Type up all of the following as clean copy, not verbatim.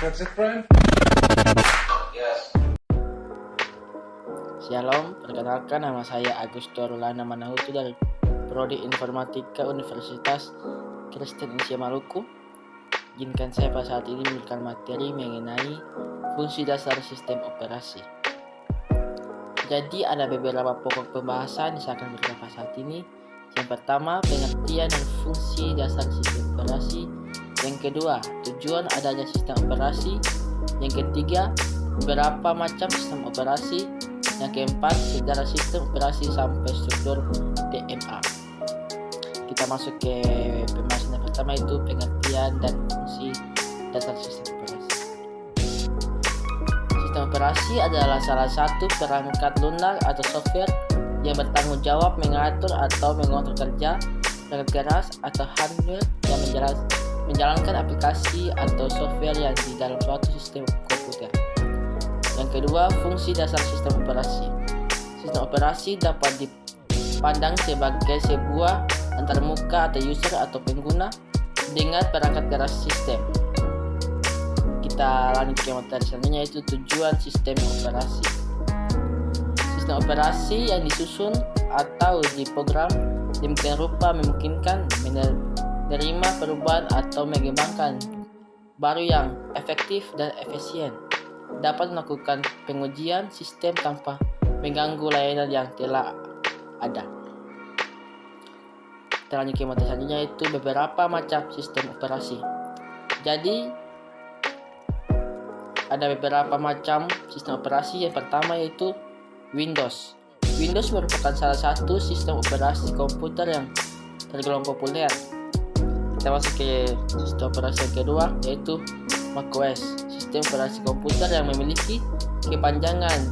That's it, friend? Yes. Shalom, perkenalkan nama saya Agusto Rulana Manahutu dari Prodi Informatika Universitas Kristen Indonesia Maluku. Izinkan saya pada saat ini memberikan materi mengenai fungsi dasar sistem operasi. Jadi ada beberapa pokok pembahasan yang saya akan berikan pada saat ini. Yang pertama, pengertian dan fungsi dasar sistem operasi. Yang kedua, tujuan adanya sistem operasi. Yang ketiga, beberapa macam sistem operasi. Yang keempat, sejarah sistem operasi sampai struktur DMA. Kita masuk ke pembahasan yang pertama, itu pengertian dan fungsi dasar sistem operasi. Sistem operasi adalah salah satu perangkat lunak atau software yang bertanggung jawab mengatur atau mengontrol kerja perangkat keras atau hardware yang menjalankan aplikasi atau software yang di dalam suatu sistem komputer. Yang kedua, fungsi dasar sistem operasi. Sistem operasi dapat dipandang sebagai sebuah antarmuka atau user atau pengguna dengan perangkat keras sistem. Kita lanjut ke materi selanjutnya, yaitu tujuan sistem operasi. Sistem operasi yang disusun atau diprogram demikian rupa memungkinkan menerima perubahan atau mengembangkan baru yang efektif dan efisien, dapat melakukan pengujian sistem tanpa mengganggu layanan yang telah ada. Kita lanjut ke materi selanjutnya, yaitu beberapa macam sistem operasi. Jadi ada beberapa macam sistem operasi. Yang pertama yaitu Windows. Windows merupakan salah satu sistem operasi komputer yang tergolong populer. Kita masuk ke sistem operasi yang kedua, yaitu macOS. Sistem operasi komputer yang memiliki kepanjangan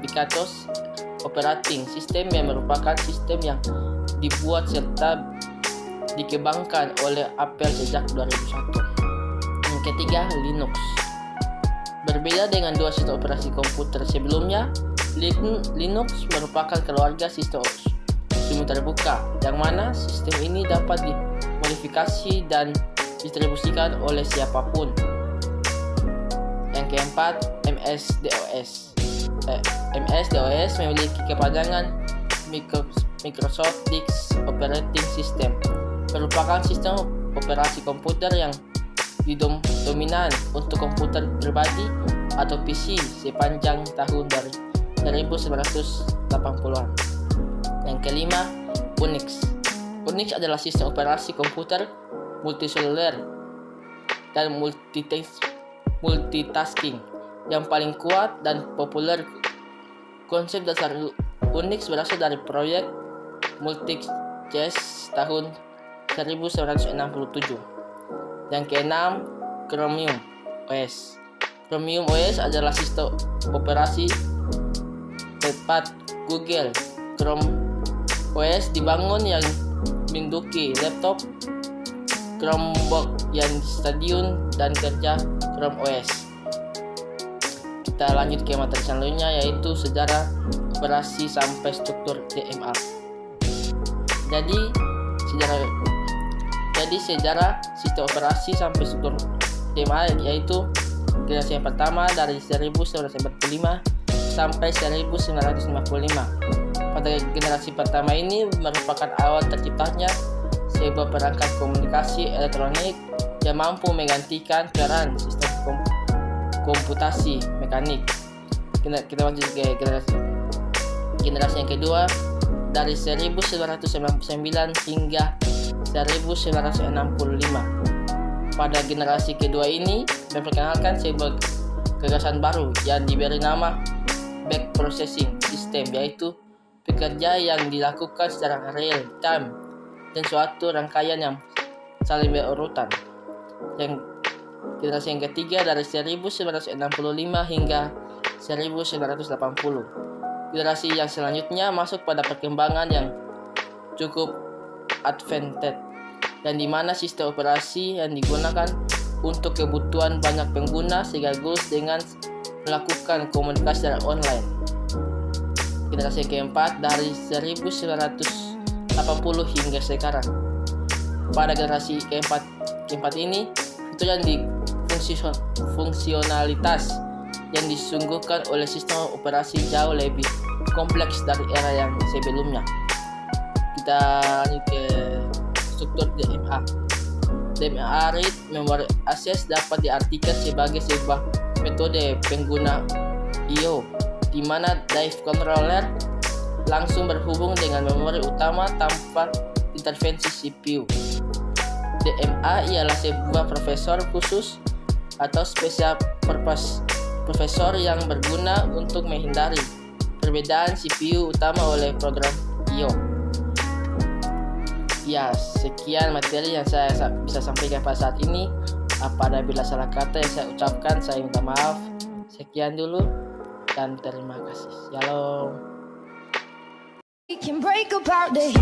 Picatos Operating System yang merupakan sistem yang dibuat serta dikembangkan oleh Apple sejak 2001. Yang ketiga, Linux. Berbeda dengan dua sistem operasi komputer sebelumnya, Linux merupakan keluarga sistem terbuka, yang mana sistem ini dapat dimodifikasi dan didistribusikan oleh siapapun. Yang keempat, MS-DOS. MS-DOS memiliki kepanjangan Microsoft Disk Operating System, merupakan sistem operasi komputer yang dominan untuk komputer pribadi atau PC sepanjang tahun dari 1980-an. Yang kelima, Unix. Unix adalah sistem operasi komputer multiseluler dan multitasking yang paling kuat dan populer. Konsep dasar Unix berasal dari proyek Multics tahun 1967. Yang keenam, Chromium OS. Chromium OS adalah sistem operasi tepat Google. Chrome OS dibangun yang menduduki laptop Chromebook yang stadion dan kerja Chrome OS. Kita lanjut ke materi selanjutnya, yaitu sejarah operasi sampai struktur DMA. Jadi sejarah sistem operasi sampai struktur DMA yaitu generasi yang pertama dari 1945 sampai 1955. Pada generasi pertama ini merupakan awal terciptanya sebuah perangkat komunikasi elektronik yang mampu menggantikan peran sistem komputasi mekanik. Kita lanjut ke generasi yang kedua dari 1999 hingga 1965. Pada generasi kedua ini memperkenalkan sebuah gagasan baru yang diberi nama back processing system, yaitu pekerja yang dilakukan secara real time dan suatu rangkaian yang saling berurutan. Yang generasi yang ketiga dari 1965 hingga 1980. Generasi yang selanjutnya masuk pada perkembangan yang cukup advanced dan di mana sistem operasi yang digunakan untuk kebutuhan banyak pengguna sekaligus dengan melakukan komunikasi secara online. Generasi keempat dari 1980 hingga sekarang. Pada generasi keempat ini, fitur yang fungsionalitas yang disungguhkan oleh sistem operasi jauh lebih kompleks dari era yang sebelumnya. Kita lanjut ke struktur DMA. DMA Read Memory Access dapat diartikan sebagai sebuah metode pengguna I/O di mana disk controller langsung berhubung dengan memori utama tanpa intervensi CPU. DMA ialah sebuah prosesor khusus atau special purpose prosesor yang berguna untuk menghindari perbedaan CPU utama oleh program I/O. Ya, sekian materi yang saya bisa sampaikan pada saat ini. Apabila salah kata yang saya ucapkan, saya minta maaf. Sekian dulu dan terima kasih. Shalom. We can break apart the